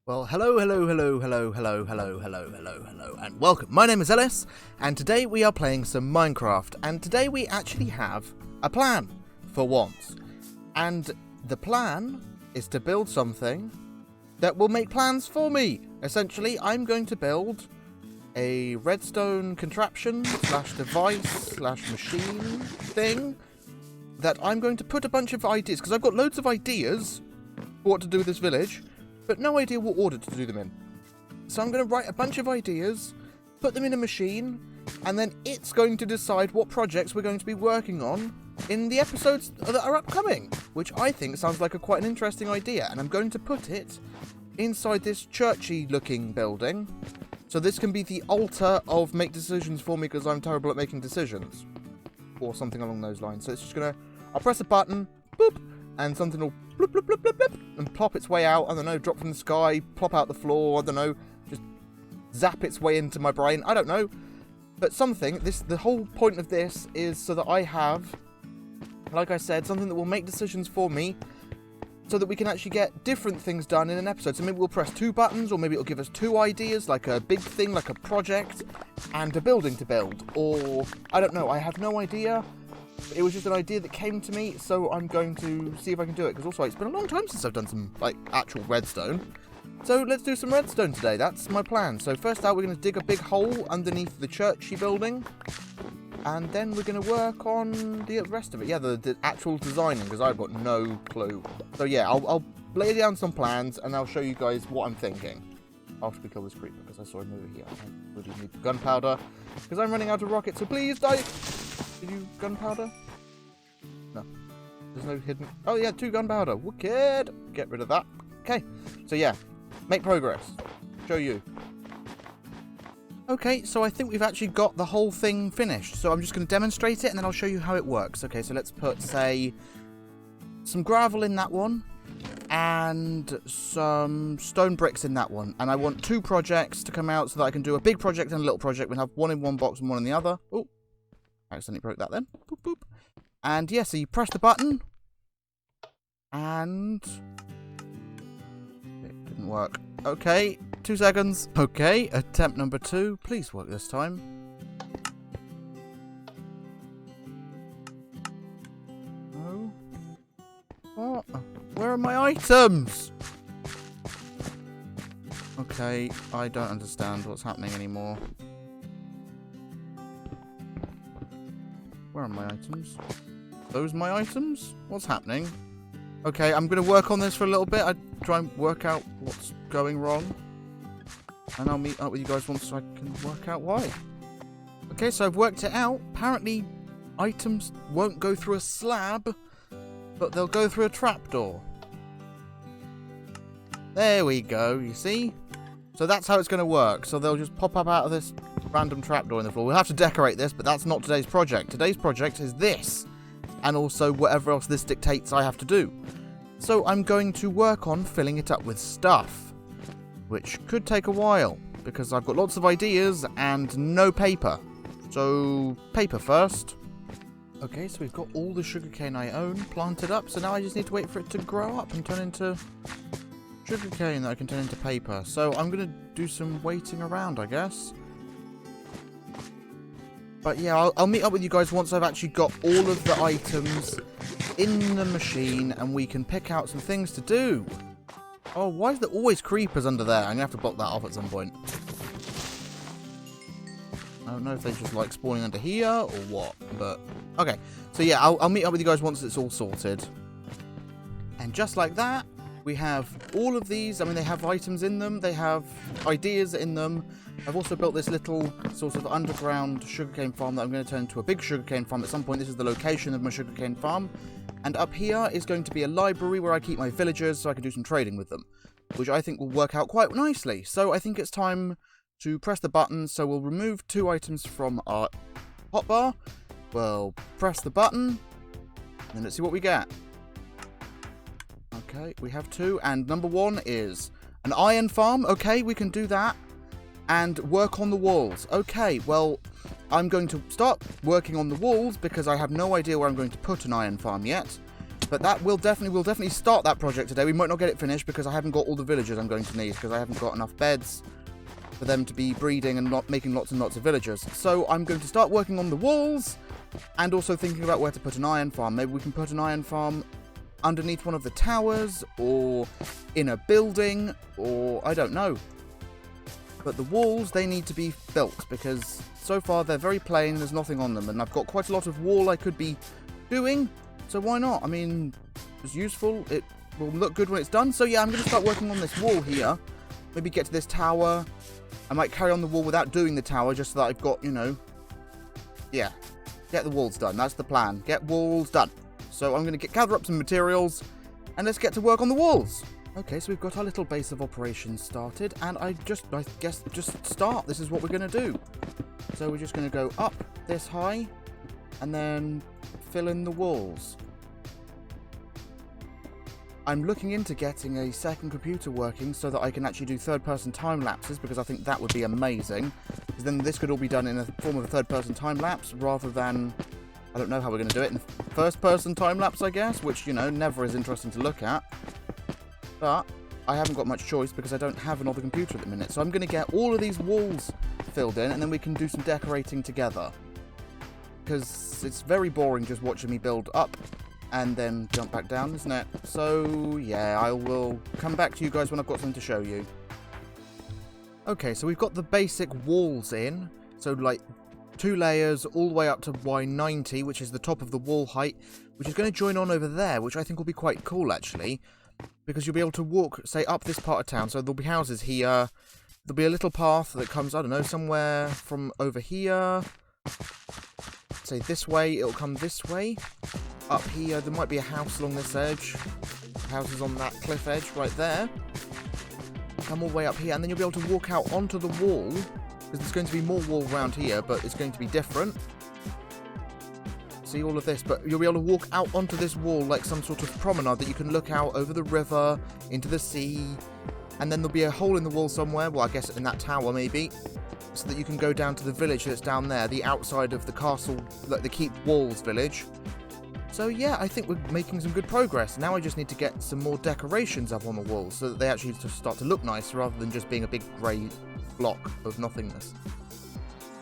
Well, hello, and welcome. My name is Ellis, and today we are playing some Minecraft, and today we actually have a plan, for once. And the plan is to build something that will make plans for me. Essentially, I'm going to build a redstone contraption, / device, / machine thing, that I'm going to put a bunch of ideas, because I've got loads of ideas for what to do with this village, but no idea what order to do them in. So I'm going to write a bunch of ideas, put them in a machine, and then it's going to decide what projects we're going to be working on in the episodes that are upcoming, which I think sounds like quite an interesting idea, and I'm going to put it inside this churchy looking building, so this can be the altar of make decisions for me because I'm terrible at making decisions, or something along those lines. So it's just going to, I'll press a button, boop, and something will bloop, bloop, bloop, bloop, bloop, and plop its way out. I don't know, drop from the sky, plop out the floor, I don't know, just zap its way into my brain, I don't know. But something, the whole point of this is so that I have, like I said, something that will make decisions for me, so that we can actually get different things done in an episode. So maybe we'll press 2 buttons, or maybe it'll give us 2 ideas, like a big thing, like a project, and a building to build. Or, I don't know, I have no idea. It was just an idea that came to me, so I'm going to see if I can do it. Because also, it's been a long time since I've done some, actual redstone. So let's do some redstone today. That's my plan. So first out, we're going to dig a big hole underneath the churchy building. And then we're going to work on the rest of it. Yeah, the actual designing, because I've got no clue. So yeah, I'll lay down some plans, and I'll show you guys what I'm thinking. After we kill this creeper, because I saw him over here. I really need gunpowder, because I'm running out of rockets, so please die! Did you gunpowder? No. There's no hidden... Oh yeah, 2 gunpowder. Wicked! Get rid of that. Okay. So yeah. Make progress. Show you. Okay, so I think we've actually got the whole thing finished. So I'm just going to demonstrate it, and then I'll show you how it works. Okay, so let's put, say, some gravel in that one, and some stone bricks in that one. And I want 2 projects to come out so that I can do a big project and a little project. We'll have one in one box and one in the other. Oh. I accidentally broke that then. Boop, boop. And yeah, so you press the button. And it didn't work. Okay, 2 seconds. Okay, attempt number 2. Please work this time. No. What? Where are my items? Okay, I don't understand what's happening anymore. Where are my items? Those my items? What's happening? Okay, I'm going to work on this for a little bit. I try and work out what's going wrong. And I'll meet up with you guys once I can work out why. Okay, so I've worked it out. Apparently, items won't go through a slab, but they'll go through a trapdoor. There we go, you see? So that's how it's going to work. So they'll just pop up out of this random trapdoor in the floor. We'll have to decorate this, but that's not today's project. Today's project is this, and also whatever else this dictates I have to do. So I'm going to work on filling it up with stuff, which could take a while, because I've got lots of ideas and no paper. So, paper first. Okay, so we've got all the sugarcane I own planted up, so now I just need to wait for it to grow up and turn into sugarcane that I can turn into paper. So I'm going to do some waiting around, I guess. But yeah, I'll meet up with you guys once I've actually got all of the items in the machine and we can pick out some things to do. Oh, why is there always creepers under there? I'm going to have to block that off at some point. I don't know if they just like spawning under here or what, but okay. So yeah, I'll meet up with you guys once it's all sorted. And just like that, we have all of these. I mean, they have items in them. They have ideas in them. I've also built this little sort of underground sugarcane farm that I'm going to turn into a big sugarcane farm at some point. This is the location of my sugarcane farm. And up here is going to be a library where I keep my villagers so I can do some trading with them, which I think will work out quite nicely. So I think it's time to press the button. So we'll remove 2 items from our hotbar. We'll press the button, and let's see what we get. Okay, we have 2, and number 1 is an iron farm. Okay, we can do that. And work on the walls. Okay, well, I'm going to start working on the walls because I have no idea where I'm going to put an iron farm yet. But that we'll definitely start that project today. We might not get it finished because I haven't got all the villagers I'm going to need, because I haven't got enough beds for them to be breeding and not making lots and lots of villagers. So I'm going to start working on the walls and also thinking about where to put an iron farm. Maybe we can put an iron farm underneath one of the towers or in a building, or I don't know. But the walls, they need to be built because so far they're very plain, there's nothing on them, and I've got quite a lot of wall I could be doing, so why not? I mean, it's useful, it will look good when it's done. So yeah, I'm going to start working on this wall here. Maybe get to this tower. I might carry on the wall without doing the tower, just so that I've got, you know, yeah, get the walls done. That's the plan. Get walls done. So I'm going to gather up some materials, and let's get to work on the walls. Okay, so we've got our little base of operations started, and I guess just start. This is what we're going to do. So we're just going to go up this high, and then fill in the walls. I'm looking into getting a second computer working so that I can actually do third-person time lapses, because I think that would be amazing. Because then this could all be done in a form of a third-person time lapse rather than, I don't know how we're going to do it, in first-person time lapse, I guess, which, you know, never is interesting to look at. But I haven't got much choice because I don't have another computer at the minute. So I'm going to get all of these walls filled in, and then we can do some decorating together. Because it's very boring just watching me build up and then jump back down, isn't it? So yeah, I will come back to you guys when I've got something to show you. Okay, so we've got the basic walls in. So like 2 layers all the way up to Y90, which is the top of the wall height, which is going to join on over there, which I think will be quite cool actually. Because you'll be able to walk, say, up this part of town. So there'll be houses here. There'll be a little path that comes, I don't know, somewhere from over here. Say this way, it'll come this way. Up here, there might be a house along this edge. Houses on that cliff edge right there. Come all the way up here, and then you'll be able to walk out onto the wall. Because there's going to be more wall around here, but it's going to be different. See all of this, but you'll be able to walk out onto this wall like some sort of promenade that you can look out over the river, into the sea, and then there'll be a hole in the wall somewhere, well I guess in that tower maybe, so that you can go down to the village that's down there, the outside of the castle, like the keep walls village. So yeah, I think we're making some good progress. Now I just need to get some more decorations up on the walls so that they actually just start to look nice rather than just being a big grey block of nothingness.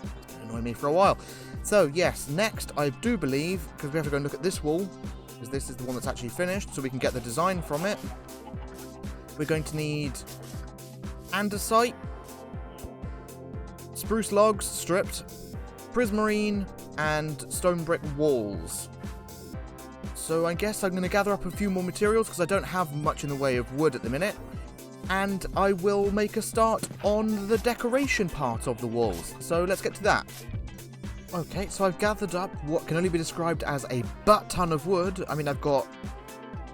It's going to annoy me for a while. So, yes, next, I do believe, because we have to go and look at this wall, because this is the one that's actually finished, so we can get the design from it. We're going to need andesite, spruce logs stripped, prismarine, and stone brick walls. So I guess I'm going to gather up a few more materials, because I don't have much in the way of wood at the minute. And I will make a start on the decoration part of the walls. So let's get to that. Okay, so I've gathered up what can only be described as a butt ton of wood. I mean, I've got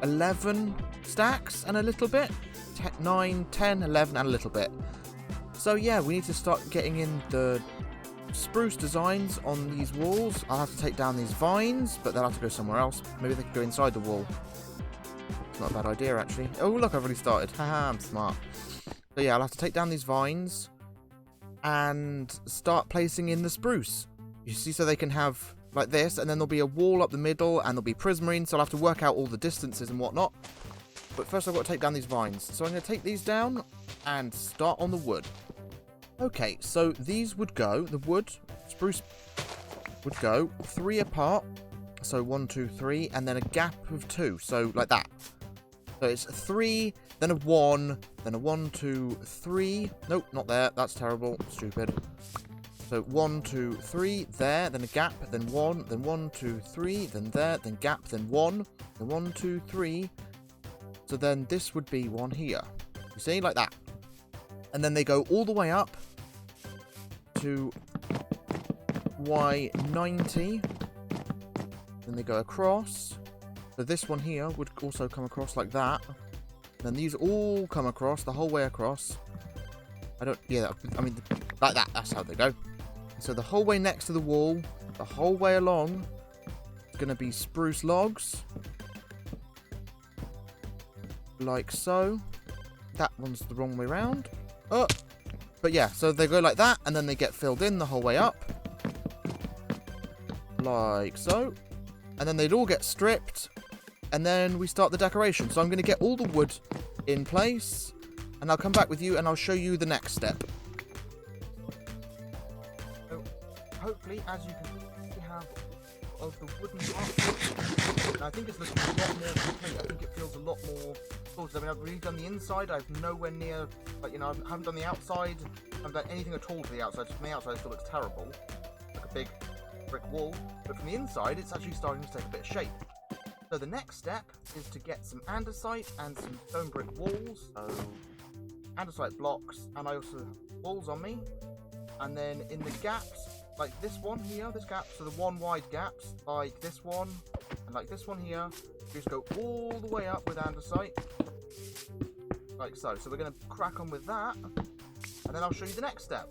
11 stacks and a little bit. 9, 10, 11 and a little bit. So yeah, we need to start getting in the spruce designs on these walls. I'll have to take down these vines, but they'll have to go somewhere else. Maybe they could go inside the wall. It's not a bad idea, actually. Oh, look, I've already started. Haha, I'm smart. So yeah, I'll have to take down these vines and start placing in the spruce. You see, so they can have like this, and then there'll be a wall up the middle, and there'll be prismarine, so I'll have to work out all the distances and whatnot. But first I've got to take down these vines. So I'm going to take these down and start on the wood. Okay, so these would go, the wood, spruce would go 3 apart. So 1, 2, 3, and then a gap of 2, so like that. So it's 3, then a 1, then a 1, 2, 3. Nope, not there, that's terrible, stupid. So 1, 2, 3, there, then a gap, then 1, then 1, 2, 3, then there, then gap, then 1, then 1, 2, 3. So then this would be 1 here. You see, like that. And then they go all the way up to Y90. Then they go across. So this one here would also come across like that. Then these all come across, the whole way across. I mean, like that, that's how they go. So the whole way next to the wall, the whole way along, it's going to be spruce logs. Like so. That one's the wrong way round. Oh! But yeah, so they go like that, and then they get filled in the whole way up. Like so. And then they'd all get stripped. and then we start the decoration. So I'm going to get all the wood in place, and I'll come back with you and I'll show you the next step. So hopefully, as you can see, we have of the wooden part. And I think it's looking a lot more complete. I think it feels a lot more sorted. I mean, I've really done the inside. I've nowhere near, like, you know, I haven't done the outside. I haven't done anything at all to the outside. So from the outside, it still looks terrible, like a big brick wall. But from the inside, it's actually starting to take a bit of shape. So the next step is to get some andesite and some stone brick walls. So andesite blocks, and I also have walls on me. And then in the gaps, like this one here, this gap, so the one wide gaps, like this one, and like this one here, just go all the way up with andesite, like so. So we're going to crack on with that, and then I'll show you the next step.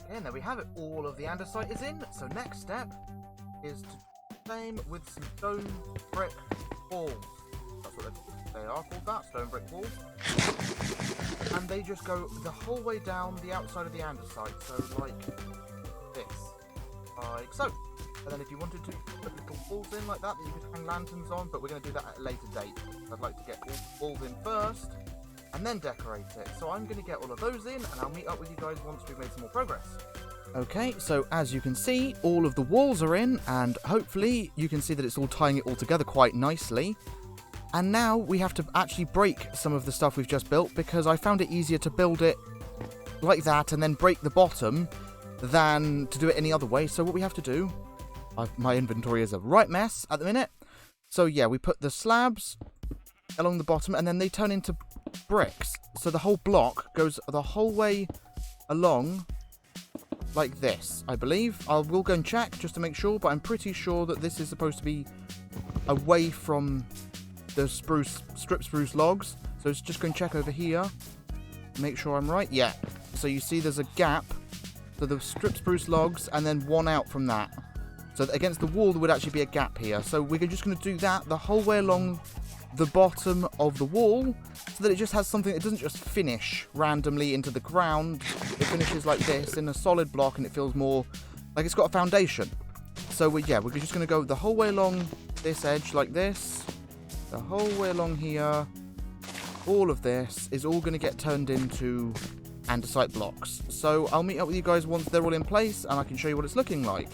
Okay, and there we have it. All of the andesite is in. So next step is to same with some stone brick walls. That's what they are called, that, stone brick walls. And they just go the whole way down the outside of the andesite, so like this, like so. And then if you wanted to put little walls in like that you could hang lanterns on, but we're going to do that at a later date. I'd like to get all the walls in first, and then decorate it. So I'm going to get all of those in, and I'll meet up with you guys once we've made some more progress. Okay, so as you can see, all of the walls are in, and hopefully you can see that it's all tying it all together quite nicely. And now we have to actually break some of the stuff we've just built, because I found it easier to build it like that and then break the bottom than to do it any other way. So what we have to do, my inventory is a right mess at the minute. So yeah, we put the slabs along the bottom and then they turn into bricks. So the whole block goes the whole way along like this, I believe. I will go and check just to make sure, but I'm pretty sure that this is supposed to be away from the strip spruce logs. So it's just going to check over here, make sure I'm right. Yeah, so you see there's a gap, so the strip spruce logs and then one out from that. So against the wall there would actually be a gap here. So we're just going to do that the whole way along the bottom of the wall, so that it just has something. It doesn't just finish randomly into the ground. It finishes like this in a solid block, and it feels more like it's got a foundation. So we're just going to go the whole way along this edge like this, the whole way along here. All of this is all going to get turned into andesite blocks. So I'll meet up with you guys once they're all in place, and I can show you what it's looking like.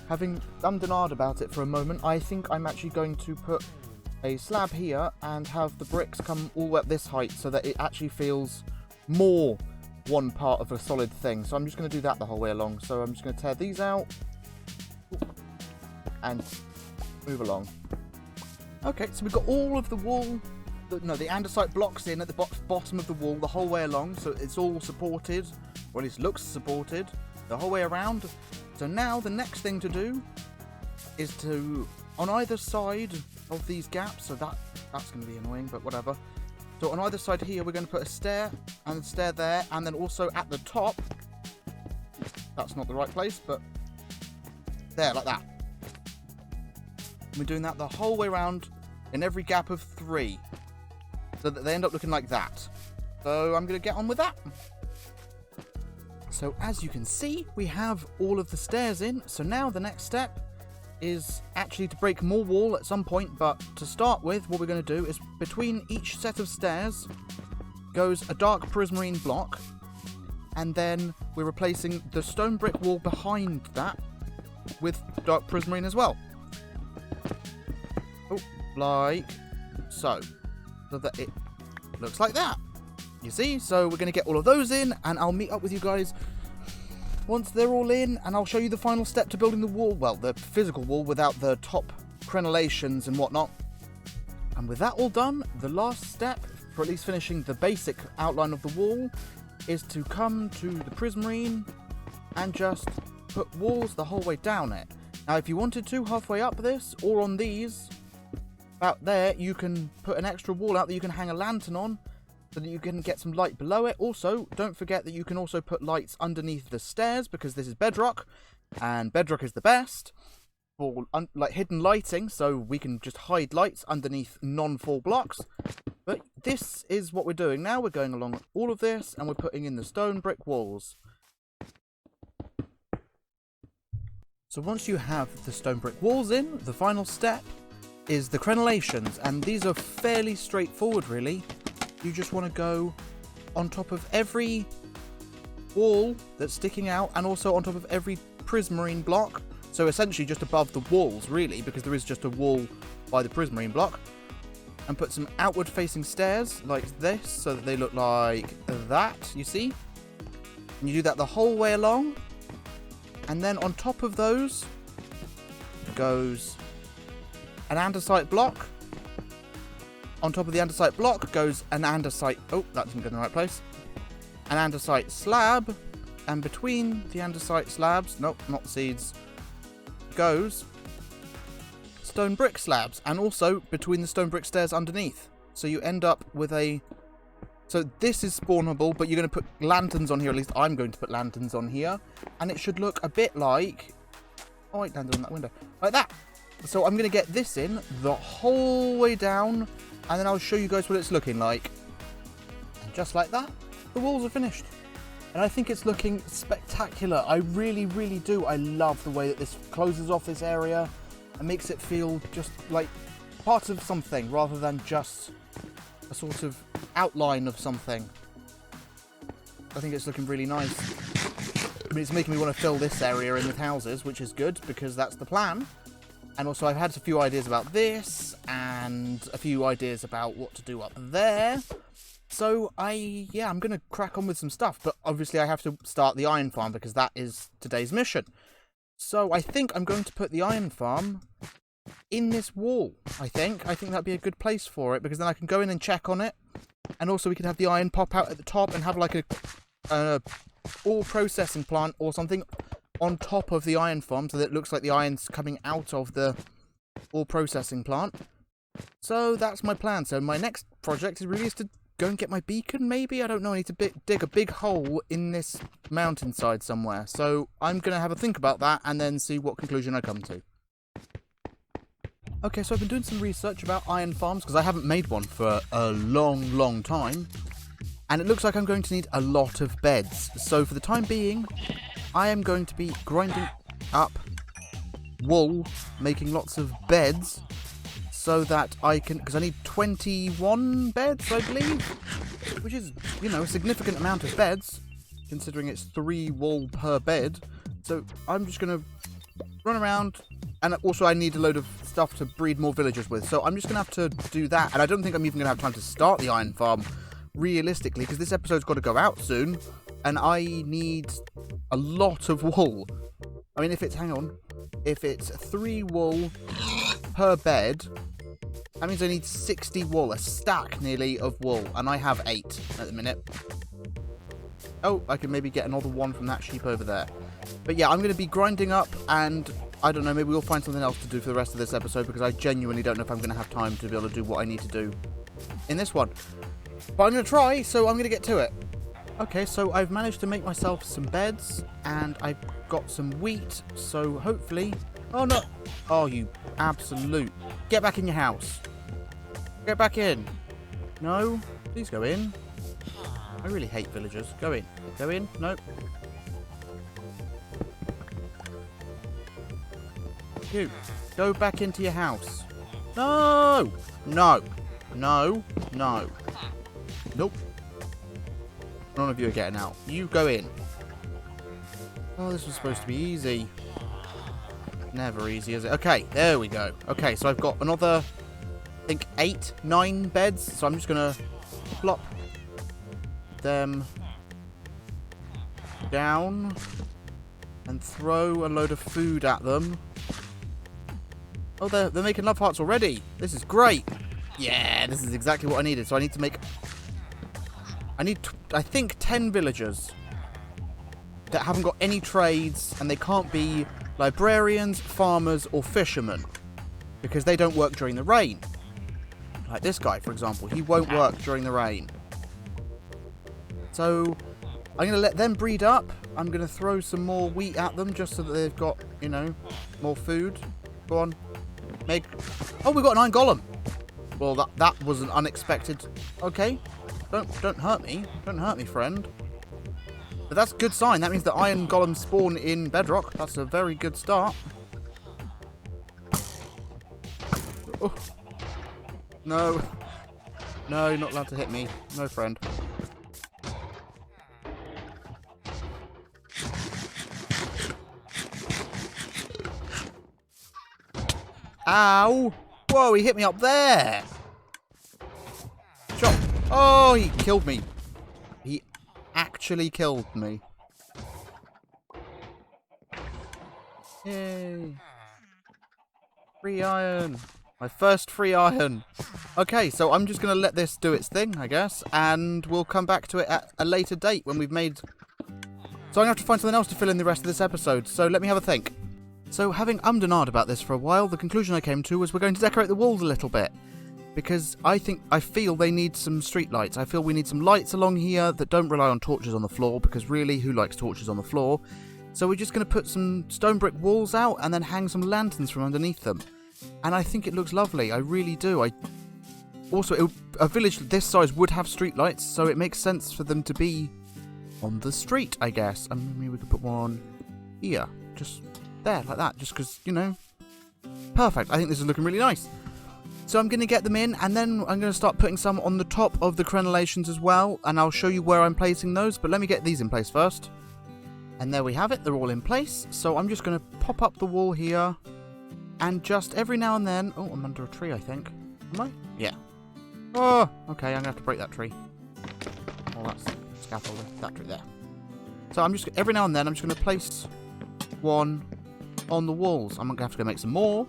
Having ummed and ahed about it for a moment, I think I'm actually going to put a slab here and have the bricks come all the way up this height, so that it actually feels more one part of a solid thing. So I'm just going to do that the whole way along. So I'm just going to tear these out and move along. Okay, so we've got all of the wall, the andesite blocks in at the bottom of the wall the whole way along, so it's all supported, or at least looks supported, the whole way around. So now the next thing to do is to, on either side of these gaps, so that's going to be annoying, but whatever. So on either side here, we're going to put a stair, and a stair there, and then also at the top, that's not the right place, but there, like that. And we're doing that the whole way around in every gap of 3, so that they end up looking like that. So I'm going to get on with that. So as you can see, we have all of the stairs in. So now the next step is actually to break more wall at some point. But to start with, what we're going to do is between each set of stairs goes a dark prismarine block. And then we're replacing the stone brick wall behind that with dark prismarine as well. Oh, like so. So that it looks like that. You see, so we're going to get all of those in, and I'll meet up with you guys once they're all in, and I'll show you the final step to building the wall. Well, the physical wall without the top crenellations and whatnot. And with that all done, the last step, for at least finishing the basic outline of the wall, is to come to the prismarine and just put walls the whole way down it. Now, if you wanted to, halfway up this, or on these, about there, you can put an extra wall out that you can hang a lantern on, so that you can get some light below it. Also, don't forget that you can also put lights underneath the stairs, because this is Bedrock, and Bedrock is the best for like hidden lighting, so we can just hide lights underneath non-fall blocks. But this is what we're doing now. We're going along all of this, and we're putting in the stone brick walls. So once you have the stone brick walls in, the final step is the Crenellations, and these are fairly straightforward really. You just want to go on top of every wall that's sticking out, and also on top of every prismarine block. So essentially just above the walls really, because there is just a wall by the prismarine block. And put some outward facing stairs like this, so that they look like that, you see? And you do that the whole way along. And then on top of those goes an andesite block. On top of the andesite block goes an andesite... Oh, that didn't go in the right place. An andesite slab. And between the andesite slabs... Nope, not seeds. Goes stone brick slabs. And also between the stone brick stairs underneath. So you end up with a... So this is spawnable, but you're going to put lanterns on here. At least I'm going to put lanterns on here. And it should look a bit like... Oh, wait, landed on that window. Like that. So I'm going to get this in the whole way down. And then I'll show you guys what it's looking like. And just like that, the walls are finished. And I think it's looking spectacular. I really, really do. I love the way that this closes off this area. And makes it feel just like part of something, rather than just a sort of outline of something. I think it's looking really nice. I mean, it's making me want to fill this area in with houses, which is good, because that's the plan. And also I've had a few ideas about this, and a few ideas about what to do up there. So I'm going to crack on with some stuff, but obviously I have to start the iron farm, because that is today's mission. So I think I'm going to put the iron farm in this wall, I think. I think that'd be a good place for it, because then I can go in and check on it. And also we can have the iron pop out at the top and have like a ore processing plant or something on top of the iron farm, so that it looks like the iron's coming out of the ore processing plant. So that's my plan. So my next project is really to go and get my beacon, maybe? I don't know. I need to dig a big hole in this mountainside somewhere. So I'm going to have a think about that and then see what conclusion I come to. Okay, so I've been doing some research about iron farms, because I haven't made one for a long, long time. And it looks like I'm going to need a lot of beds. So for the time being, I am going to be grinding up wool, making lots of beds, so that I can... Because I need 21 beds, I believe. Which is, you know, a significant amount of beds, considering it's 3 wool per bed. So I'm just going to run around... And also I need a load of stuff to breed more villagers with. So I'm just going to have to do that. And I don't think I'm even going to have time to start the iron farm, realistically, because this episode's got to go out soon. And I need a lot of wool. I mean, if it's 3 wool per bed, that means I need 60 wool, a stack nearly of wool. And I have 8 at the minute. Oh, I can maybe get another one from that sheep over there. But yeah, I'm going to be grinding up, and I don't know, maybe we'll find something else to do for the rest of this episode, because I genuinely don't know if I'm going to have time to be able to do what I need to do in this one. But I'm going to try, so I'm going to get to it. Okay, so I've managed to make myself some beds, and I've got some wheat, so hopefully... Oh, no! Oh, you absolute... Get back in your house. Get back in. No? Please go in. I really hate villagers. Go in. Go in. Nope. You. Go back into your house. No! No. No. No. Nope. None of you are getting out. You go in. Oh, this was supposed to be easy. Never easy, is it? Okay, there we go. Okay, so I've got another, I think, 8, 9 beds. So I'm just going to plop them down and throw a load of food at them. Oh, they're making love hearts already. This is great. Yeah, this is exactly what I needed. So I need to make... I think, 10 villagers that haven't got any trades, and they can't be librarians, farmers, or fishermen, because they don't work during the rain. Like this guy, for example. He won't work during the rain. So I'm going to let them breed up. I'm going to throw some more wheat at them, just so that they've got, you know, more food. Go on. Make... Oh, we've got an iron golem. Well, that was an unexpected... Okay. Don't hurt me. Don't hurt me, friend. But that's a good sign. That means the iron golems spawn in Bedrock. That's a very good start. Oh. No. No, you're not allowed to hit me. No, friend. Ow! Whoa, he hit me up there! Chop! Oh, he killed me. He actually killed me. Yay! Free iron! My first free iron! Okay, so I'm just going to let this do its thing, I guess, and we'll come back to it at a later date when we've made... So I'm going to have to find something else to fill in the rest of this episode, so let me have a think. So, having ummed and ahed about this for a while, the conclusion I came to was we're going to decorate the walls a little bit. Because I feel they need some street lights. I feel we need some lights along here that don't rely on torches on the floor, because really, who likes torches on the floor? So we're just going to put some stone brick walls out and then hang some lanterns from underneath them. And I think it looks lovely. I really do. Also, a village this size would have street lights, so it makes sense for them to be on the street, I guess. And maybe we could put one here. Just... there, like that, just because, you know, perfect. I think this is looking really nice. So I'm going to get them in, and then I'm going to start putting some on the top of the Crenellations as well, and I'll show you where I'm placing those, but let me get these in place first. And there we have it, they're all in place. So I'm just going to pop up the wall here, and just every now and then... oh, I'm under a tree, I think. Am I? Yeah. Oh, okay, I'm going to have to break that tree. Oh, that's scaffolding. That tree there. So I'm just, every now and then, I'm just going to place one on the walls. I'm going to have to go make some more.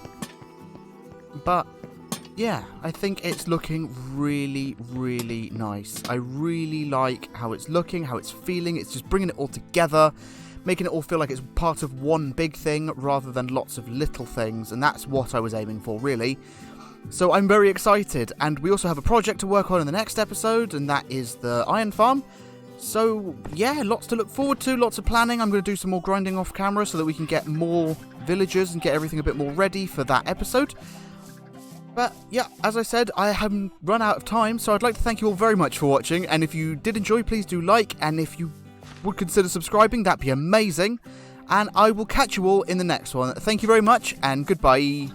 But, yeah, I think it's looking really, really nice. I really like how it's looking, how it's feeling. It's just bringing it all together, making it all feel like it's part of one big thing rather than lots of little things. And that's what I was aiming for, really. So I'm very excited. And we also have a project to work on in the next episode, and that is the iron farm. So, yeah, lots to look forward to, lots of planning. I'm going to do some more grinding off camera so that we can get more villagers and get everything a bit more ready for that episode. But, yeah, as I said, I haven't run out of time, so I'd like to thank you all very much for watching. And if you did enjoy, please do like, and if you would consider subscribing, that'd be amazing. And I will catch you all in the next one. Thank you very much, and goodbye.